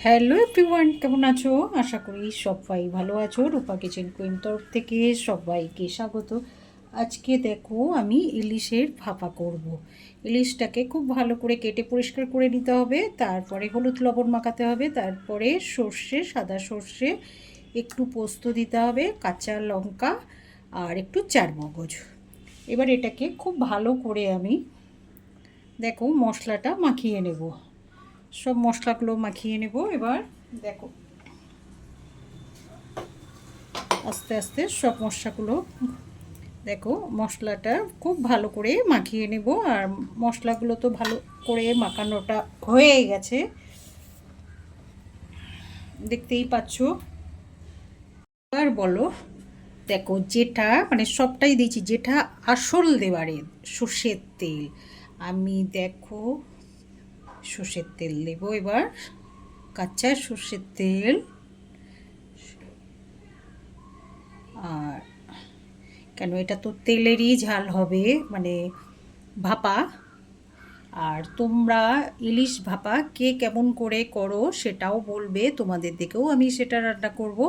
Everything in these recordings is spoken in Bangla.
হ্যালো এভরিওয়ান, কেমন আছো? আশা করি সবাই ভালো আছো। রূপা কিচেন কুইন তরফ থেকে সবাইকে স্বাগত। আজকে দেখো আমি ইলিশের ভাপা করব। ইলিশটাকে খুব ভালো করে কেটে পরিষ্কার করে নিতে হবে, তারপরে হলুদ লবণ মাখাতে হবে, তারপরে সর্ষে, সাদা সর্ষে, একটু পোস্ত দিতে হবে, কাঁচা লঙ্কা আর একটু চারমগজ। এবার এটাকে খুব ভালো করে আমি দেখো মশলাটা মাখিয়ে নেব। সব মশলাগুলো মাখিয়ে নেব। এবার দেখো আস্তে আস্তে সব মশলাগুলো দেখো মশলাটা খুব ভালো করে মাখিয়ে নেব। আর মশলাগুলো তো ভালো করে মাখানোটা হয়ে গেছে, দেখতেই পাচ্ছ। আর বলো, দেখো যেটা মানে সবটাই দিয়েছি, যেটা আসল দেবারে সর্ষের তেল। আমি দেখো সর্ষের তেল দেবো এবার, কাঁচা সর্ষের তেল। আর কেন, এটা তো তেলেরই ঝাল হবে, মানে ভাপা। আর তোমরা ইলিশ ভাপা কে কেমন করে করো সেটাও বলবে, তোমাদের দেখেও আমি সেটা রান্না করব।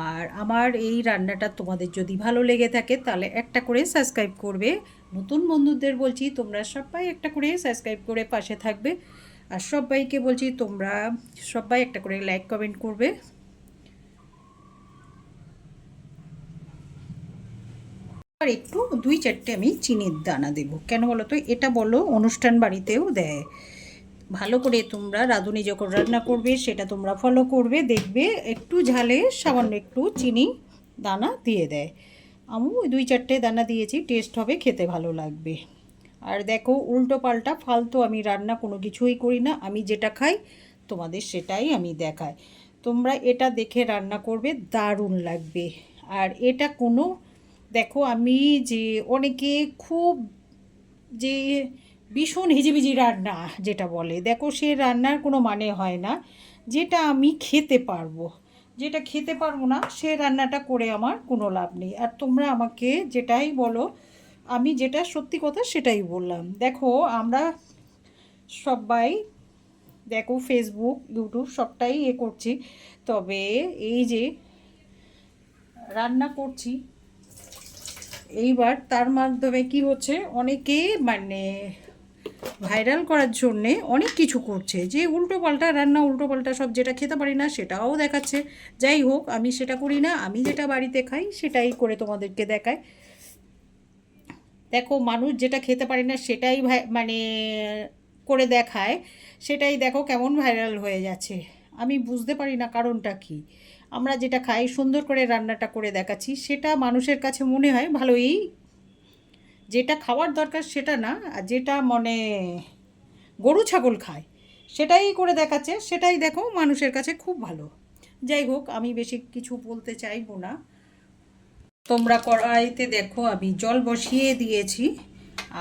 আর আমার এই রান্নাটা তোমাদের যদি ভালো লেগে থাকে তাহলে একটা করে সাবস্ক্রাইব করবে। নতুন বন্ধুদের বলছি তোমরা সবাই একটা করে সাবস্ক্রাইব করে পাশে থাকবে। আর সবাইকে বলছি তোমরা সবাই একটা করে লাইক কমেন্ট করবে। আর একটু 2-4টে আমি চিনির দানা দেবো। কেন বলো তো, এটা বলো অনুষ্ঠান বাড়িতেও দেয়। ভালো করে তোমরা রাঁধুনি যখন রান্না করবে সেটা তোমরা ফলো করবে, দেখবে একটু ঝালে সামান্য একটু চিনি দানা দিয়ে দেয়। আমি ওই 2-4টে দানা দিয়েছি, টেস্ট হবে, খেতে ভালো লাগবে। আর দেখো উল্টো পাল্টা ফালতু আমি রান্না কোনো কিছুই করি না, আমি যেটা খাই তোমাদের সেটাই আমি দেখাই। তোমরা এটা দেখে রান্না করবে, দারুণ লাগবে। আর এটা কোনো দেখো আমি যে অনেকে খুব যে ভীষণ হিজিবিজি রান্না যেটা বলে, দেখো সে রান্নার কোনো মানে হয় না। যেটা আমি খেতে পারবো, যেটা খেতে পারবো না সে রান্নাটা করে আমার কোনো লাভ নেই। আর তোমরা আমাকে যেটাই বলো, আমি যেটা সত্যি কথা সেটাই বললাম। দেখো আমরা সবাই দেখো ফেসবুক ইউটিউব সবটাই করছি, তবে এই যে রান্না করছি এইবার তার মাধ্যমে কি হচ্ছে, অনেকে মানে ভাইরাল করার জন্যে অনেক কিছু করছে, যে উল্টো পাল্টা রান্না, উল্টো পাল্টা সব, যেটা খেতে পারি না সেটাও দেখাচ্ছে। যাই হোক, আমি সেটা করি না, আমি যেটা বাড়িতে খাই সেটাই করে তোমাদেরকে দেখায়। দেখো মানুষ যেটা খেতে পারে না সেটাই মানে করে দেখায়, সেটাই দেখো কেমন ভাইরাল হয়ে যাচ্ছে। আমি বুঝতে পারি না কারণটা কি। আমরা যেটা খাই সুন্দর করে রান্নাটা করে দেখাচ্ছি, সেটা মানুষের কাছে মনে হয় ভালোই, যেটা খাওয়ার দরকার সেটা না, আর যেটা মানে গরু ছাগল খায় সেটাই করে দেখাচ্ছে, সেটাই দেখো মানুষের কাছে খুব ভালো। যাই হোক, আমি বেশি কিছু বলতে চাইবো না। তোমরা কড়াইতে দেখো আমি জল বসিয়ে দিয়েছি,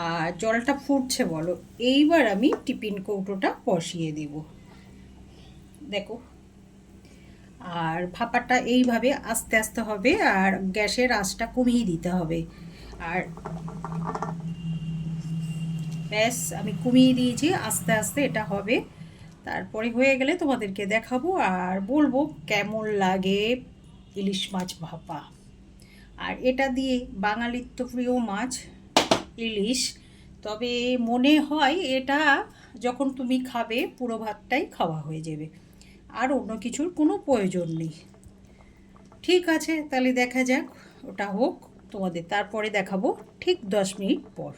আর জলটা ফুটছে বলো। এইবার আমি টিফিন কৌটোটা বসিয়ে দেব, দেখো। আর ভাপাটা এইভাবে আস্তে আস্তে হবে, আর গ্যাসের আঁচটা কমিয়ে দিতে হবে। আর ব্যাস, আমি কমিয়ে দিয়েছি, আস্তে আস্তে এটা হবে। তারপরে হয়ে গেলে তোমাদেরকে দেখাবো আর বলবো কেমন লাগে ইলিশ মাছ ভাপা। আর এটা দিয়ে বাঙালির তো প্রিয় মাছ ইলিশ, তবে মনে হয় এটা যখন তুমি খাবে পুরো ভাতটাই খাওয়া হয়ে যাবে, আর অন্য কিছুর কোনো প্রয়োজন নেই। ঠিক আছে, তাহলে দেখা যাক, ওটা হোক তোমাদের, তারপরে দেখাবো ঠিক 10 মিনিট পর।